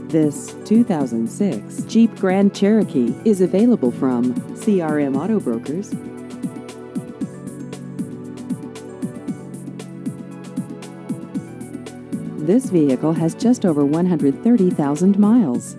This 2006 Jeep Grand Cherokee is available from CRM Auto Brokers. This vehicle has just over 130,000 miles.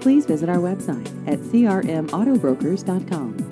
Please visit our website at crmautobrokers.com.